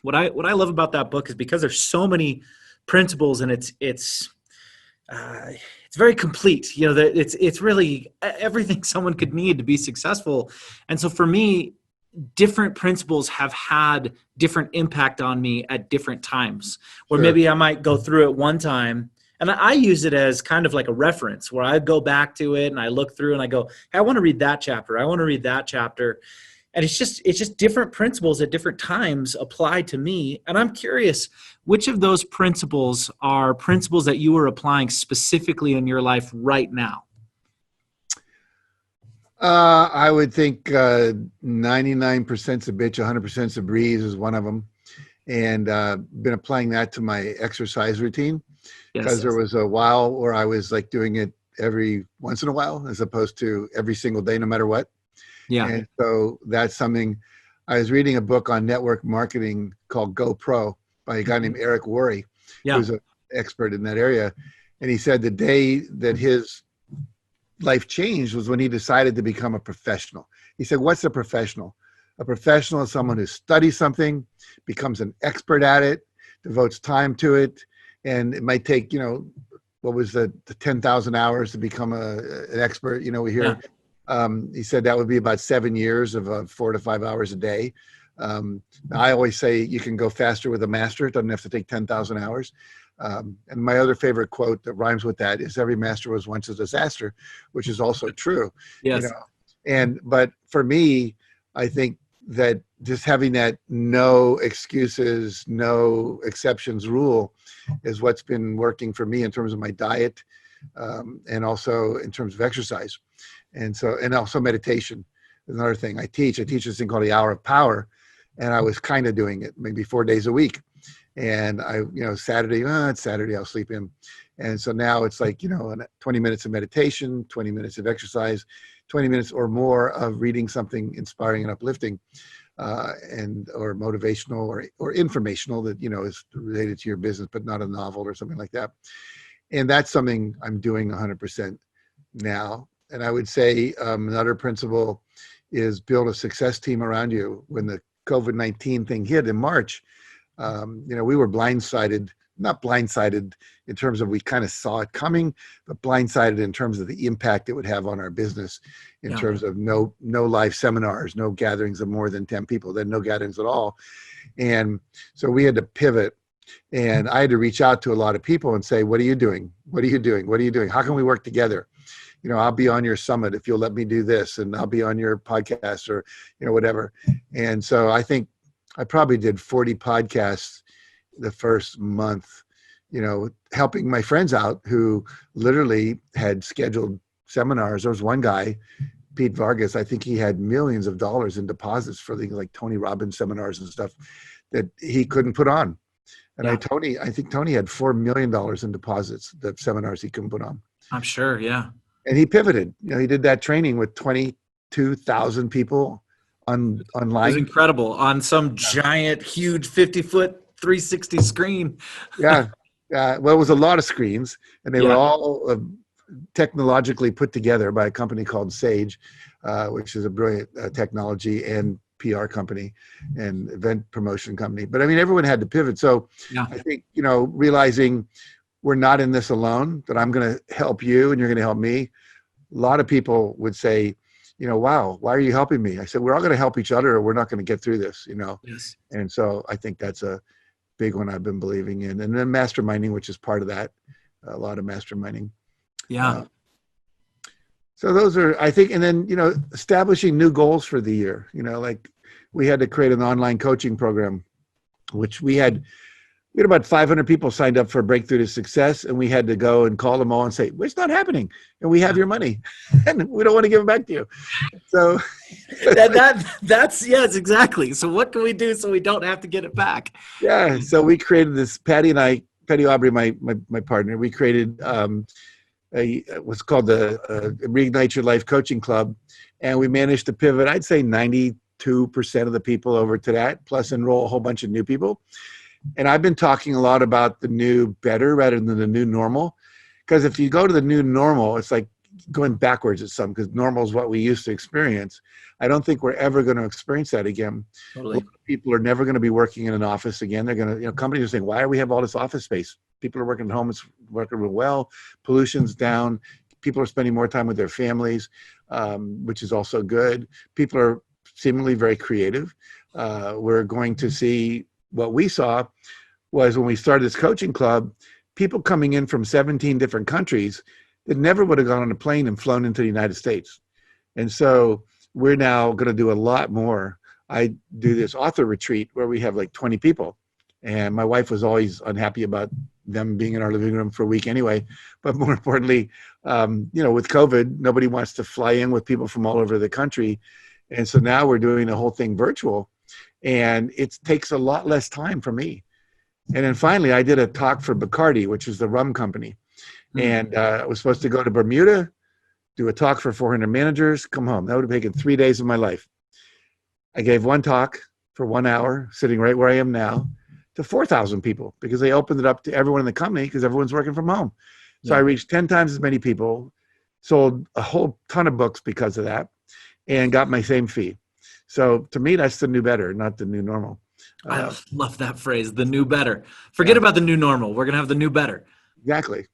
What I love about that book is because there's so many principles, and it's very complete. You know, that it's really everything someone could need to be successful. And so for me, different principles have had different impact on me at different times. Or Sure. maybe I might go through it one time, and I use it as kind of like a reference where I go back to it and I look through and I go, hey, I want to read that chapter. I want to read that chapter. And it's just different principles at different times apply to me. And I'm curious, which of those principles are principles that you are applying specifically in your life right now? I would think 99% a bitch, 100% a breeze is one of them. And been applying that to my exercise routine, because Yes. there was a while where I was like doing it every once in a while as opposed to every single day, no matter what. Yeah. And so that's something. I was reading a book on network marketing called Go Pro by a guy named Eric Worre, Yeah. who's an expert in that area. And he said the day that his life changed was when he decided to become a professional. He said, what's a professional? A professional is someone who studies something, becomes an expert at it, devotes time to it. And it might take, what was the 10,000 hours to become an expert? We hear, he said that would be about 7 years of 4 to 5 hours a day. I always say you can go faster with a master. It doesn't have to take 10,000 hours. And my other favorite quote that rhymes with that is every master was once a disaster, which is also true. Yes. But for me, I think that just having that no excuses, no exceptions rule is what's been working for me in terms of my diet, and also in terms of exercise. And also meditation is another thing. I teach this thing called the Hour of Power, and I was kind of doing it maybe 4 days a week. And Saturday, it's Saturday, I'll sleep in. And so now it's like, 20 minutes of meditation, 20 minutes of exercise, 20 minutes or more of reading something inspiring and uplifting, or motivational or informational that, is related to your business, but not a novel or something like that. And that's something I'm doing 100% now. And I would say another principle is build a success team around you. When the COVID-19 thing hit in March, we were not blindsided in terms of we kind of saw it coming, but blindsided in terms of the impact it would have on our business in terms of no live seminars, no gatherings of more than 10 people, then no gatherings at all. And so we had to pivot, and I had to reach out to a lot of people and say, what are you doing? What are you doing? What are you doing? How can we work together? I'll be on your summit if you'll let me do this, and I'll be on your podcast or, whatever. And so I think I probably did 40 podcasts the first month, helping my friends out who literally had scheduled seminars. There was one guy, Pete Vargas, I think he had millions of dollars in deposits for things like Tony Robbins seminars and stuff that he couldn't put on. And I think Tony had $4 million in deposits, the seminars he couldn't put on. I'm sure. Yeah. And he pivoted. He did that training with 22,000 people online. It was incredible on some giant, huge 50-foot 360 screen. Yeah. Well, it was a lot of screens, and they were all technologically put together by a company called Sage, which is a brilliant technology and PR company and event promotion company. But I mean, everyone had to pivot. So I think, realizing we're not in this alone, that I'm going to help you and you're going to help me. A lot of people would say, wow, why are you helping me? I said, we're all going to help each other or we're not going to get through this, Yes. And so I think that's a big one I've been believing in. And then masterminding, which is part of that, a lot of masterminding. Yeah. So those are, I think, and then, establishing new goals for the year, like we had to create an online coaching program, which we had about 500 people signed up for Breakthrough to Success, and we had to go and call them all and say, well, it's not happening, and we have your money, and we don't want to give it back to you. So that's yes, exactly. So what can we do so we don't have to get it back? Yeah. So we created this, Patty Aubrey, my partner, we created what's called the Reignite Your Life Coaching Club, and we managed to pivot, I'd say 92% of the people over to that, plus enroll a whole bunch of new people. And I've been talking a lot about the new better rather than the new normal, because if you go to the new normal, it's like going backwards at some, because normal is what we used to experience. I don't think we're ever going to experience that again. Totally. People are never going to be working in an office again. They're going to, companies are saying, why do we have all this office space? People are working at home. It's working real well. Pollution's down. People are spending more time with their families, which is also good. People are seemingly very creative. We're going to see what we saw was when we started this coaching club, people coming in from 17 different countries that never would have gone on a plane and flown into the United States. And so we're now going to do a lot more. I do this author retreat where we have like 20 people. And my wife was always unhappy about them being in our living room for a week anyway. But more importantly, with COVID, nobody wants to fly in with people from all over the country. And so now we're doing the whole thing virtual. And it takes a lot less time for me. And then finally, I did a talk for Bacardi, which is the rum company. And I was supposed to go to Bermuda, do a talk for 400 managers, come home. That would have taken 3 days of my life. I gave one talk for 1 hour, sitting right where I am now, to 4,000 people because they opened it up to everyone in the company because everyone's working from home. So I reached 10 times as many people, sold a whole ton of books because of that, and got my same fee. So to me, that's the new better, not the new normal. I love that phrase, the new better. Forget about the new normal. We're going to have the new better. Exactly.